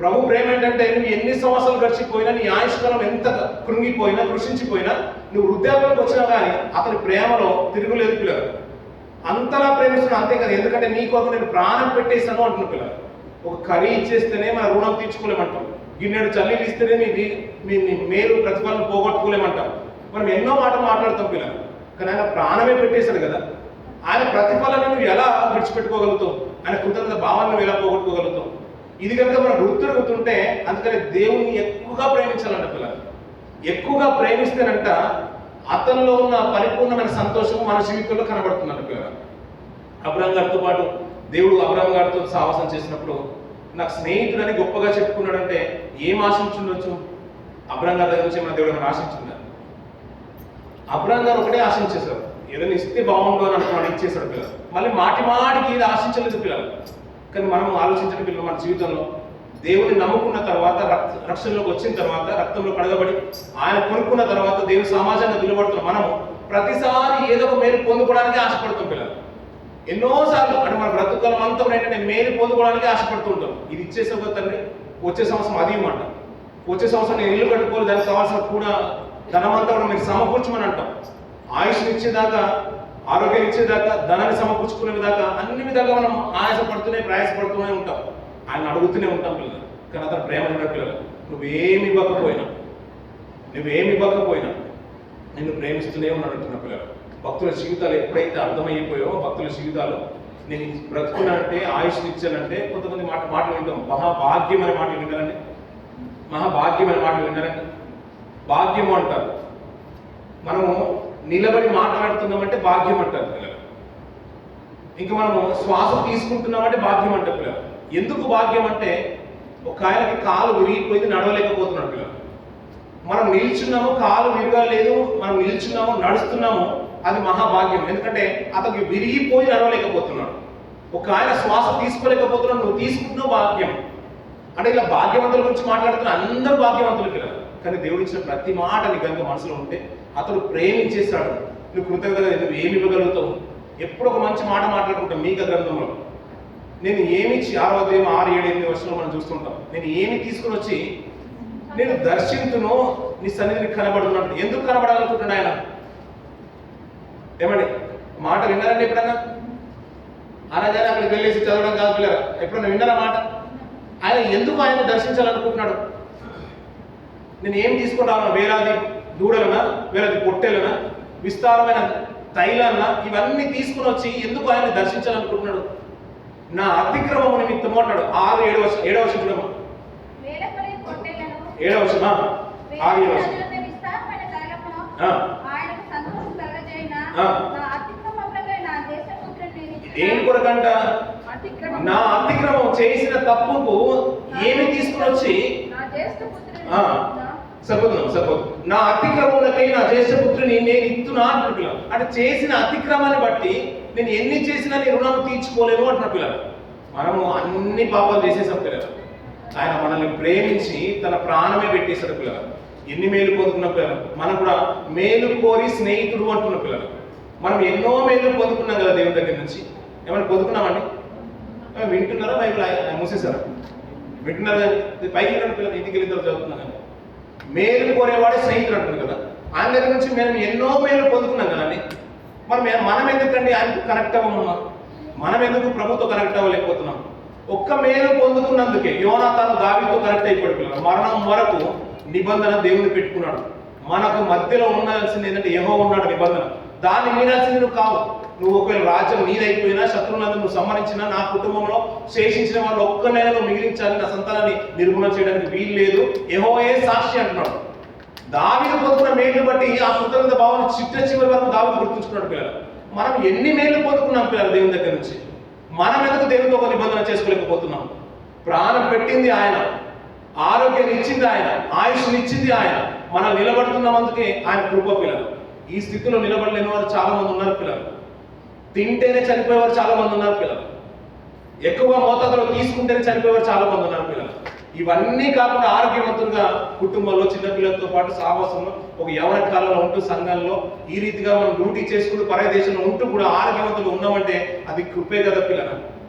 ప్రభు ప్రేమ ఏంటంటే నువ్వు ఎన్ని సంవత్సరాలు గడిచిపోయినా, నీ ఆయుష్కాలం ఎంత కృంగిపోయినా, కృషించిపోయినా, నువ్వు వృద్ధాప్యంలోకి వచ్చినా కానీ అతని ప్రేమలో తిరుగులేదు పిల్లలు. అంతలా ప్రేమిస్తున్నాను, అంతే కదా. ఎందుకంటే నీ కొరకు నేను ప్రాణం పెట్టేశాను అంటున్న పిల్లలు. ఒక కర్రీ ఇచ్చేస్తేనే మన రుణం తీర్చుకోలేమంటాం, గిన్నెడు చల్లీలు ఇస్తేనే మీ మేలు ప్రతిఫలం పోగొట్టుకోలేమంటాం. మనం ఎన్నో మాటలు మాట్లాడతాం పిల్లలు, కానీ ఆయన ప్రాణమే పెట్టేశాడు కదా. ఆయన ప్రతిఫలాన్ని నువ్వు ఎలా విడిచిపెట్టుకోగలుగుతావు? ఆయన కృతజ్ఞత భావాన్ని నువ్వు ఎలా పోగొట్టుకోగలుగుతావు? ఇది కనుక మనం గుర్తుంటే, అందుకని దేవుణ్ణి ఎక్కువగా ప్రేమించాలంట పిల్లలు. ఎక్కువగా ప్రేమిస్తేనంట అతనిలో ఉన్న పరిపూర్ణమైన సంతోషం మన జీవితంలో కనబడుతుందంట పిల్లలు. అబ్రహాం గారితో పాటు దేవుడు అబ్రహాం గారితో సావాసం చేసినప్పుడు నాకు స్నేహితుడని గొప్పగా చెప్పుకున్నాడంటే ఏం ఆశించుండొచ్చు? అబ్రహాం గారి దగ్గర నుంచి మన దేవుడు ఏమైనా ఆశించిందా? అబ్రహాం గారు ఒకటే ఆశించేశారు, ఏదైనా ఇస్తే బాగుండు అని అనుకున్నాడు, ఇచ్చేశాడు పిల్లలు. మళ్ళీ మాటికి ఇది ఆశించలేదు పిల్లలు. కానీ మనం ఆలోచించడం పిల్లలు, మన జీవితంలో దేవుడిని నమ్ముకున్న తర్వాత, రక్షణలోకి వచ్చిన తర్వాత, రక్తంలో కడగబడి ఆయన కొనుక్కున్న తర్వాత దేవుని సమాజంగా నిలబడుతున్న మనము ప్రతిసారి ఏదో ఒక మేలు పొందుకోవడానికి ఆశపడుతాం పిల్లలు. ఎన్నోసార్లు అంటే మన బ్రతుకాలం అంతా ఏంటంటే మేలు పొందుకోవడానికి ఆశపడుతూ ఉంటాం. ఇది ఇచ్చేసే తండ్రి వచ్చే సంవత్సరం అది ఇవ్వమంట, వచ్చే సంవత్సరం నేను ఇల్లు కట్టుకోవాలి, దానికి కావాల్సిన కూడా ధనమంతా కూడా మీరు సమకూర్చమని అంటాం. ఆయుష్ని ఇచ్చేదాకా, ఆరోగ్యం ఇచ్చేదాకా, ధనాన్ని సమకూర్చుకునే దాకా అన్ని విధాలుగా మనం ఆయాసపడుతూనే ప్రయాసపడుతూనే ఉంటాం. ఆయన అడుగుతూనే ఉంటాం పిల్లలు. కానీ అతను ప్రేమ ఉన్న పిల్లలు, నువ్వేమి ఇవ్వకపోయినా నిన్ను ప్రేమిస్తూనే ఉన్నాడు అంటున్న పిల్లలు. భక్తుల జీవితాలు ఎప్పుడైతే అర్థమైపోయో, భక్తుల జీవితాలు నేను బ్రతుకున్నానంటే, ఆయుష్ని ఇచ్చానంటే, కొంతమంది మాటలు వింటాం, మహాభాగ్యం అనే మాటలు వింటారండి. మహాభాగ్యమైన మాటలు విన్నారండి. భాగ్యము అంటారు. మనము నిలబడి మాట్లాడుతున్నామంటే భాగ్యం అంటారు పిల్లలు. ఇంకా మనము శ్వాస తీసుకుంటున్నామంటే భాగ్యం అంటారు పిల్లలు. ఎందుకు భాగ్యం అంటే ఒక ఆయనకి కాలు విరిగిపోయింది, నడవలేకపోతున్నాడు పిల్లలు. మనం నిల్చున్నాము, కాలు విరగలేదు, మనం నిల్చున్నాము, నడుస్తున్నాము, అది మహాభాగ్యం. ఎందుకంటే అతనికి విరిగిపోయి నడవలేకపోతున్నాడు. ఒక ఆయన శ్వాస తీసుకోలేకపోతున్నాడు, నువ్వు తీసుకుంటున్నావు, భాగ్యం. అంటే ఇలా భాగ్యవంతుల గురించి మాట్లాడుతున్న అందరూ భాగ్యవంతులు పిల్లలు. కానీ దేవుడు ఇచ్చిన ప్రతి మాట నీ కనుక మనసులో ఉంటే అతడు ప్రేమించేస్తాడు. నువ్వు కృతజ్ఞతగా నువ్వు ఏమి ఇవ్వగలుగుతావు? ఎప్పుడు ఒక మంచి మాట మాట్లాడుకుంటాం. మీక గ్రంథంలో నేను ఏమి 6వ అధ్యాయం 6, 7, 8 వర్షంలో మనం చూస్తుంటాం. నేను ఏమి తీసుకుని వచ్చి నేను దర్శించును, నీ సన్నిధిని కనబడుతున్నట్టు. ఎందుకు కనబడాలనుకుంటున్నా ఆయన? ఏమండి మాట విన్నారండి ఎప్పుడన్నా? అనగానే అక్కడికి వెళ్ళేసి చదవడం కాదు పిల్లలు. ఎప్పుడన్నా విన్నారా మాట? ఆయన ఎందుకు ఆయన దర్శించాలనుకుంటున్నాడు? నేను ఏం తీసుకుని రావాలన్నా? వేలాది దూడలనా, వేలాది పొట్టెలనా, విస్తారమైన తైలన్నా, ఇవన్నీ తీసుకుని వచ్చి ఎందుకు ఆయన దర్శించాలనుకుంటున్నాడు? నా అతిక్రమము నిమిత్తము అంటాడు. 6, 7 వర్షం 7వ వర్షం చూడమ్మా. 7వ వర్షమా 6, 7వ వర్షం. దేని కొరకంట? నా అతిక్రమం చేసిన తప్పుకు ఏమి తీసుకుని వచ్చి సరిపోదు. నా అతిక్రమములకై నా జ్యేష్ఠపుత్రుని నేను ఇస్తున్నా అంటున్న పిల్లలు. అంటే చేసిన అతిక్రమాన్ని బట్టి నేను ఎన్ని చేసినా నీ రుణం తీర్చుకోలేను అంటున్న పిల్లలు. మనము అన్ని పాపాలు చేసేసాం పిల్లలు. ఆయన మనల్ని ప్రేమించి తన ప్రాణమే పెట్టేశాడు పిల్లలు. ఎన్ని మేలు పొందుకున్న పిల్లలు. మనం కూడా మేలు కోరి స్నేహితుడు అంటున్న పిల్లలు. మనం ఎన్నో మేలు పొందుకున్నాం కదా దేవుని దగ్గర నుంచి. ఏమైనా పొందుకున్నామండి? వింటున్నారా బైబిల్ మూసేశారా? వింటున్నారా? పైకి వెళ్ళిన పిల్లలు ఇంటికి వెళ్ళిన తర్వాత చదువుతున్నాం కానీ మేలు కోరేవాడే స్నేహితుడు అంటుంది కదా. ఆయన దగ్గర నుంచి మేము ఎన్నో మేలు పొందుకున్నాం కదండి. మరి మనం ఎందుకండి ఆయనకు కనెక్ట్ అవ్వమన్నాం? మనం ఎందుకు ప్రభుత్వం కనెక్ట్ అవ్వలేకపోతున్నాం? ఒక్క మేలు పొందుకున్నందుకే యోనాతాను దావీదుతో కనెక్ట్ అయిపోయాడు పిల్లలు. మరణం వరకు నిబంధన దేవుని పెట్టుకున్నాడు. మనకు మధ్యలో ఉండాల్సింది ఏంటంటే యెహోవా ఉన్నాడు నిబంధన. దాన్ని మీరాల్సింది నువ్వు కావు. నువ్వు ఒకవేళ రాజ్యం నీదైపోయినా శత్రువులందరూ నువ్వు సంహరించినా నా కుటుంబంలో శేషించిన వాళ్ళు ఒక్క నెలలో మిగిలించాలి, నా సంతానాన్ని నిర్మూలన చేయడానికి వీలు లేదు. యెహోవాయే సాక్షి అంటున్నాడు. దావీదు పొందుకున్న మేలు బట్టి ఆ కృతజ్ఞత భావన చిట్ట చివరి వరకు దావీదు గుర్తుంచుకున్నాడు పిల్లలు. మనం ఎన్ని మేలు పొందుకున్నాం పిల్లలు దేవుని దగ్గర నుంచి. మనం ఎందుకు దేవునితో ఒక నిబంధన చేసుకోలేకపోతున్నాం? ప్రాణం పెట్టింది ఆయన, ఆరోగ్యాన్ని ఇచ్చింది ఆయన, ఆయుష్ని ఇచ్చింది ఆయన. మనం నిలబడుతున్నందుకే ఆయన కృప పిల్లలు. ఈ స్థితిలో నిలబడలేని వారు చాలా మంది ఉన్నారు పిల్లలు. తింటేనే చనిపోయేవారు చాలా మంది ఉన్నారు పిల్లలు. ఎక్కువ మోతాదులో తీసుకుంటేనే చనిపోయేవారు చాలా మంది ఉన్నారు పిల్లలు. ఇవన్నీ కాకుండా ఆరోగ్యవంతులుగా కుటుంబంలో చిన్నపిల్లలతో పాటు సహవాసంలో ఒక యవన కాలంలో ఉంటూ సంఘంలో ఈ రీతిగా మనం డ్యూటీ చేసుకుంటూ పరాయి దేశంలో ఉంటూ కూడా ఆరోగ్యవంతులు ఉన్నామంటే అది కృపే కదా పిల్లలు.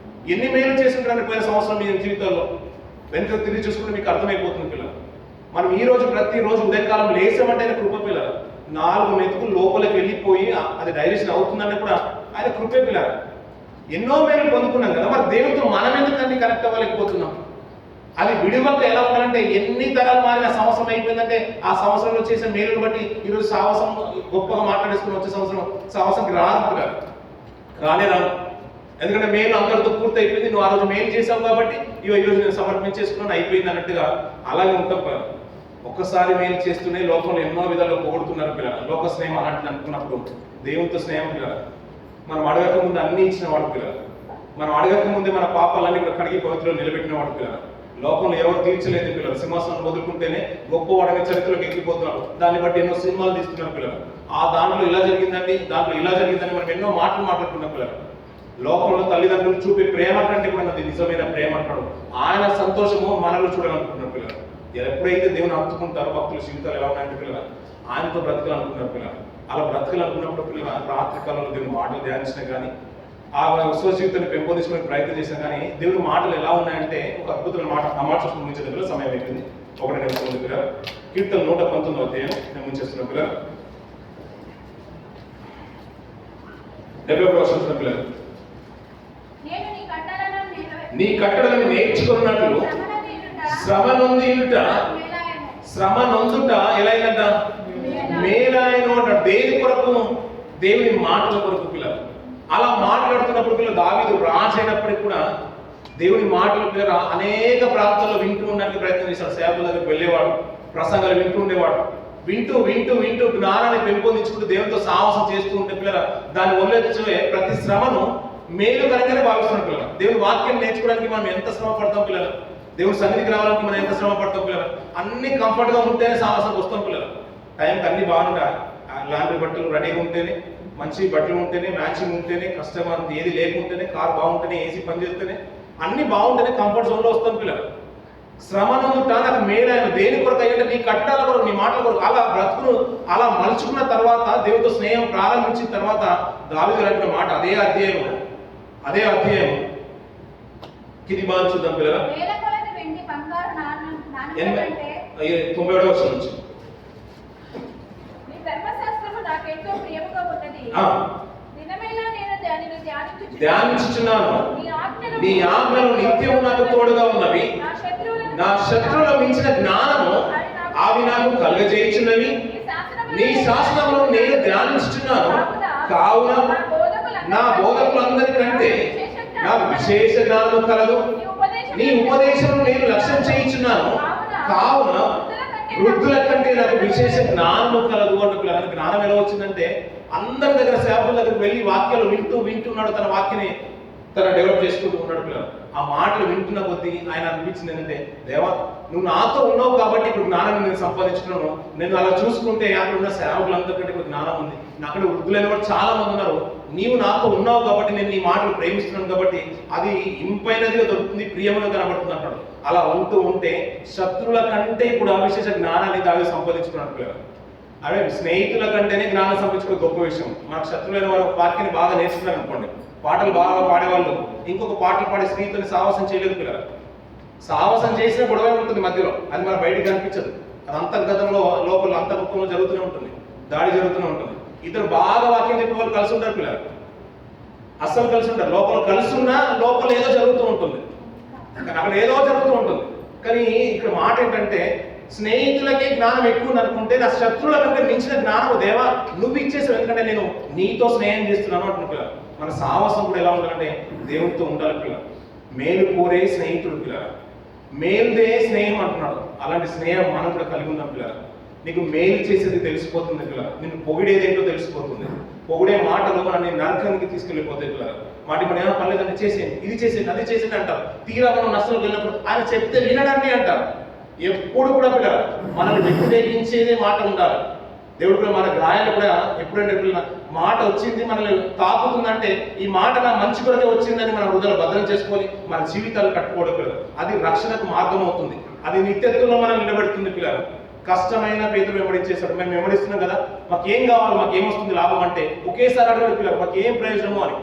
ఎన్ని మేలు చేసుకుంటారని పోయిన సంవత్సరం మీ జీవితంలో వెనుక తిరిగి చూసుకుంటే మీకు అర్థమైపోతుంది పిల్లలు. మనం ఈ రోజు ప్రతిరోజు ఉదయకాలం లేసామంటే ఆయన కృప పిల్లలు. 4 మెతుకులు లోపలికి వెళ్ళిపోయి అది డైజెషన్ అవుతుందంటే కూడా ఆయన కృపే పిల్లలు. ఎన్నో మేలు పొందుకున్నాం కదా. మరి దేవుడితో మనం ఎందుకంటే కనెక్ట్ అవ్వలేకపోతున్నాం? అది విడివక ఎలా ఉండాలంటే ఎన్ని తరాలు మారిన సంవత్సరం అయిపోయిందంటే ఆ సంవత్సరంలో చేసే మేలును బట్టి ఈరోజు సంవత్సరం గొప్పగా మాట్లాడేసుకుని వచ్చే సంవత్సరంకి రాదు రానే రాదు. ఎందుకంటే మేలు అందరితో పూర్తి అయిపోయింది. నువ్వు ఆ రోజు మేలు చేసావు కాబట్టి ఈరోజు నేను సమర్పించేసుకున్నాను అయిపోయింది అన్నట్టుగా అలాగే ఉంటాం. ఒక్కసారి మేలు చేస్తూనే లోకంలో ఎన్నో విధాలుగా పొగుడుతున్నారు పిల్లలు. లోక స్నేహం అలాంటిది అనుకున్నప్పుడు దేవునితో స్నేహం పిల్లలు. మనం అడగక ముందు అన్ని ఇచ్చిన వాడు పిల్లలు. మనం అడగక ముందే మన పాపాలన్నీ కూడా కడిగి పవిత్రలో నిలబెట్టిన వాడు పిల్లలు. లోకంలో ఎవరు తీర్చలేదు పిల్లలు. సింహాసనం వదులుకుంటేనే గొప్పవాడనే చరిత్రలోకి ఎక్కిపోతున్నారు. దాన్ని బట్టి ఎన్నో సినిమాలు తీస్తున్నారు పిల్లలు. ఆ దాంట్లో ఇలా జరిగిందండి, దాంట్లో ఇలా జరిగిందని మనం ఎన్నో మాటలు మాట్లాడుకున్నాం పిల్లలు. లోకంలో తల్లిదండ్రులు చూపే ప్రేమ కంటే కూడా అది నిజమైన ప్రేమ అంటాడు. ఆయన సంతోషము మనలో చూడాలనుకుంటున్నారు పిల్లలు. ఎప్పుడైతే దేవుని హత్తుకుంటారో భక్తుల జీవితాలు ఎలా ఉన్నాయంటే పిల్లలు ఆయనతో బ్రతకాలనుకుంటున్నారు పిల్లలు. అలా బ్రతకాలనుకున్నప్పుడు పిల్లలు రాత్రి కాలంలో దేవుని మాటలు ధ్యానించినా కానీ ఆ విశ్వజీవితాన్ని పెంపొందించడానికి ప్రయత్నం చేసినా కానీ దేవుని మాటలు ఎలా ఉన్నాయంటే ఒక అద్భుతమైన మాట. ఆ మాట చూసుకుని ముంచే దగ్గర సమయం అయిపోయింది. 1 నిమిషం పిల్లలు. కీర్తన 119 అధ్యాయం నేను ముంచేస్తున్న పిల్లలు. 71 వర్షం పిల్లలు. నీ కట్టడలను నేర్చుకున్నట్లు శ్రమ నొందుట ఎలా అయిందంట? మేలాయను అంటాడు. దేని కొరకు? దేవుని మాటల కొరకు పిల్లలు. అలా మాట్లాడుతున్నప్పుడు పిల్లలు దావీదు రాజు అయినప్పటికీ కూడా దేవుని మాటలు పిల్లలు అనేక ప్రాంతాల్లో వింటూ ఉండడానికి ప్రయత్నం చేశాడు. సేవకుల దగ్గరికి వెళ్ళేవాడు, ప్రసంగాలు వింటూ ఉండేవాడు. వింటూ జ్ఞానాన్ని పెంపొందించుకుంటూ దేవునితో సాహసం చేస్తూ ఉంటే పిల్లలు దాని వల్ల ప్రతి శ్రమను మేలుకరంగానే భావిస్తున్నాడు పిల్లలు. దేవుని వాక్యం నేర్చుకోవడానికి మనం ఎంత శ్రమ పడతాం పిల్లలు. దేవుని సన్నిధికి రావడానికి మనం ఎంత శ్రమ పడతాం పిల్లలు. అన్ని కంఫర్ట్గా ఉంటేనే సాహసం వస్తాం పిల్లలు. టైంకి అన్ని బాగుంటాయి. లాండ్రీ బట్టలు రెడీగా ఉంటేనే, మంచి బట్టలు ఉంటేనే, మ్యాచింగ్ ఉంటేనే, కస్టమర్ ఏది లేకుంటేనే, కార్ బాగుంటేనే, ఏసీ పనిచేస్తేనే, అన్ని బాగుంటేనే కంఫర్ట్ జోన్లో వస్తాం పిల్లలు. శ్రమ నొందుట నాకు మేలైన దేని కొరకు అయ్యంటే నీ కట్టాల కొరకు, నీ మాటల కొరకు. అలా బ్రతుకును అలా మలుచుకున్న తర్వాత దేవుడితో స్నేహం ప్రారంభించిన తర్వాత దావీదు రాసిన మాట అదే అధ్యాయం కింది బాగా చూద్దాం పిల్లలు. 97వ వర్షం నుంచి. ధ్యానించుచున్నాను నీ ఆజ్ఞలు నిత్యము నాకు తోడుగా ఉన్నవి. నా శత్రువుల మించిన జ్ఞానము అవి నాకు కలుగజేయుచున్నవి. నీ శాసనమును నేను ధ్యానించుచున్నాను. కావున నా బోధకులందరికంటే నాకు విశేష జ్ఞానము కలదు. నీ ఉపదేశం నేను లక్ష్యం చేయించున్నాను. కావున వృద్ధుల కంటే నాకు విశేష జ్ఞానము కలదు అంటున్నారు. జ్ఞానం ఎలా వచ్చిందంటే అందరి దగ్గర సేవకుల దగ్గరికి వెళ్ళి వాక్యాలు వింటున్నాడు. తన వాక్యని తన డెవలప్ చేసుకుంటూ ఉన్నాడు పిల్లలు. ఆ మాటలు వింటున్న కొద్దీ ఆయన అనిపించింది ఏంటంటే, దేవా నువ్వు నాతో ఉన్నావు కాబట్టి ఇప్పుడు జ్ఞానాన్ని నేను సంపాదించుకున్నాను. నేను అలా చూసుకుంటే అక్కడ ఉన్న సేవకులందరికంటే ఇప్పుడు జ్ఞానం ఉంది. అక్కడ వృద్ధులైన వాడు చాలా మంది ఉన్నారు. నీవు నాతో ఉన్నావు కాబట్టి నేను నీ మాటలు ప్రేమిస్తున్నాను కాబట్టి అది ఇంపైనదిగా దొరుకుతుంది, ప్రియముగా కనబడుతుంది అంటాడు. అలా ఉంటూ ఉంటే శత్రువుల కంటే ఇప్పుడు అవిశేష జ్ఞానాన్ని దావి సంపాదించుకున్నాడు పిల్లలు. అదే స్నేహితుల కంటేనే జ్ఞానం సంపాదించుకునే గొప్ప విషయం. మనకు శత్రులైన వారు వాక్యాన్ని బాగా నేర్చుకున్నారు అనుకోండి, పాటలు బాగా పాడేవాళ్ళు ఇంకొక పాటలు పాడే స్నేహితుని సాహసం చేయలేదు పిల్లలు. సాహసం చేసిన గొడవ ఉంటుంది మధ్యలో, అది మన బయటకు కనిపించదు. అది అంతర్గతంలో లోపల అంతర్ముఖంలో జరుగుతూనే ఉంటుంది, దాడి జరుగుతూనే ఉంటుంది. ఇద్దరు బాగా వాక్యం చెప్పే వాళ్ళు కలిసి ఉంటారు పిల్లలు, అస్సలు కలిసి ఉంటారు. లోపల కలిసి ఉన్నా లోపల ఏదో జరుగుతూ ఉంటుంది, అక్కడ ఏదో జరుగుతూ ఉంటుంది. కానీ ఇక్కడ మాట ఏంటంటే, స్నేహితులకే జ్ఞానం ఎక్కువ అనుకుంటే నా శత్రువుల కంటే మించిన జ్ఞానం దేవా నువ్వు ఇచ్చేసావు, ఎందుకంటే నేను నీతో స్నేహం చేస్తున్నాను అంటున్న పిల్లలు. మన సాహసం కూడా ఎలా ఉండాలంటే దేవుడితో ఉండాలి పిల్లలు. మేలు కోరే స్నేహితుడు పిల్లలు, మేలుదే స్నేహం అంటున్నాడు. అలాంటి స్నేహం మనం కూడా కలిగి ఉన్నాం పిల్లలు. నీకు మేలు చేసేది తెలిసిపోతుంది పిల్లలు, నిన్ను పొగిడేదేంటో తెలిసిపోతుంది. పొగిడే మాటలు మనల్ని నరకానికి తీసుకెళ్ళిపోతాయి పిల్లలు. వాటి మనం ఏమైనా పర్లేదంటే చేసేయండి, ఇది చేసేయండి, అది చేసేయండి అంటారు. తీరా మనం నష్టంలోకి వెళ్ళినప్పుడు ఆయన చెప్తే వినడాన్ని అంటారు. ఎప్పుడు కూడా పిల్లలు మనల్ని వ్యతిరేకించేదే మాట ఉండాలి. దేవుడు కూడా మన గాయాలు కూడా ఎప్పుడంటే మాట వచ్చింది మనల్ని తాకుతుందంటే ఈ మాట నా మంచి కొరకే వచ్చిందని మన హృదయాలు భద్రం చేసుకొని మన జీవితాలు కట్టుకోవడం పిల్లలు. అది రక్షణకు మార్గం అవుతుంది, అది నిత్యత్వంలో మనం నిలబెడుతుంది పిల్లలు. కష్టమైన పేదలు వెంబడించేశాడు. మేము వెంబడిస్తున్నాం కదా, మాకేం కావాలి, మాకేమొస్తుంది లాభం అంటే ఒకేసారి అడగడు పిల్లలు మాకేం ప్రయోజనము అని.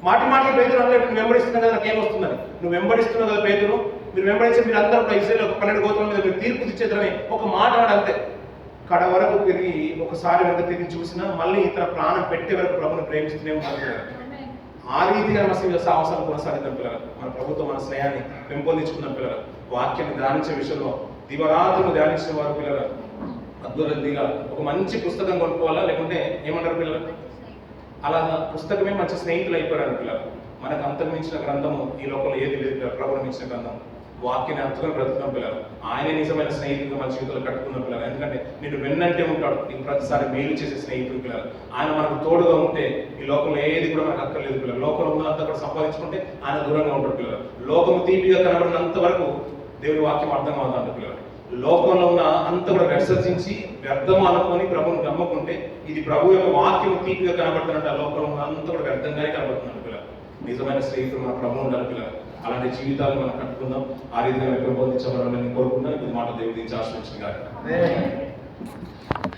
మాటి మాటికి పేదలు అనలేదు, నువ్వు వెంబడిస్తున్నావు కదా నాకేమొస్తుందని. నువ్వు వెంబడిస్తున్నావు కదా పేదలు, మీరు వెంబడించే మీరు అందరూ కూడా ఇజ్రాయేల్ 12 గోత్రాల మీద మీరు తీర్పు తెచ్చేద్దని ఒక మాట అంతే. కడ వరకు తిరిగి ఒకసారి వెంట తిరిగి చూసినా మళ్ళీ ఇతర ప్రాణం పెట్టే వరకు ప్రభుని ప్రేమిస్తూనే ఉంటారు. ఆ రీతిగా మన సాహసాలు కొనసాగిద్దాం పిల్లలు. మన ప్రభుత్వం మన స్నేహాన్ని పెంపొందించుకున్న పిల్లలు. వాక్యాన్ని ధ్యానించే విషయంలో దివరాత్రులు ధ్యానించిన వారు పిల్లలు అద్భుతంగా ఒక మంచి పుస్తకం కొనుక్కోవాలా, లేకుంటే ఏమన్నారు పిల్లలు అలా పుస్తకమే మంచి స్నేహితులు అయిపోయారు పిల్లలు. మనకు అంతర్మించిన గ్రంథము ఈ లోకంలో ఏది లేదు, ప్రభుత్వం మించిన గ్రంథం. వాక్యాన్ని అర్థంగా బ్రతుకున్న పిల్లలు, ఆయనే నిజమైన స్నేహితులు మన జీవితంలో కట్టుకున్న పిల్లలు. ఎందుకంటే నేను వెన్నంటే ఉంటాడు, నీకు ప్రతిసారి మేలు చేసే స్నేహితులు పిల్లలు. ఆయన మనకు తోడుగా ఉంటే ఈ లోకంలో ఏది కూడా మనకు అక్కర్లేదు పిల్లలు. లోకంలో ఉన్నంత కూడా సంపాదించుకుంటే ఆయన దూరంగా ఉంటాడు పిల్లలు. లోకము తీపిగా కనబడినంత వరకు దేవుడి వాక్యం అర్థంగా ఉందంట పిల్లలు. లోకంలో ఉన్న అంత కూడా విసర్జించి వ్యర్థం అనుకొని ప్రభుని నమ్మకుంటే ఇది ప్రభు యొక్క వాక్యం తీపిగా కనబడుతున్నట్టు ఆ లోకంలో ఉన్న అంత కూడా వ్యర్థంగానే కనబడుతున్నాడు పిల్లలు. నిజమైన స్నేహితులు మన ప్రభు ఉండాలి పిల్లలు. అలాంటి జీవితాలు మనం కట్టుకుందాం, ఆ రీతిగా పెంపొందించబడాలని కోరుకుందాం. ఇది మాట దేవుడి నుంచి ఆశ్రయించిన గారు.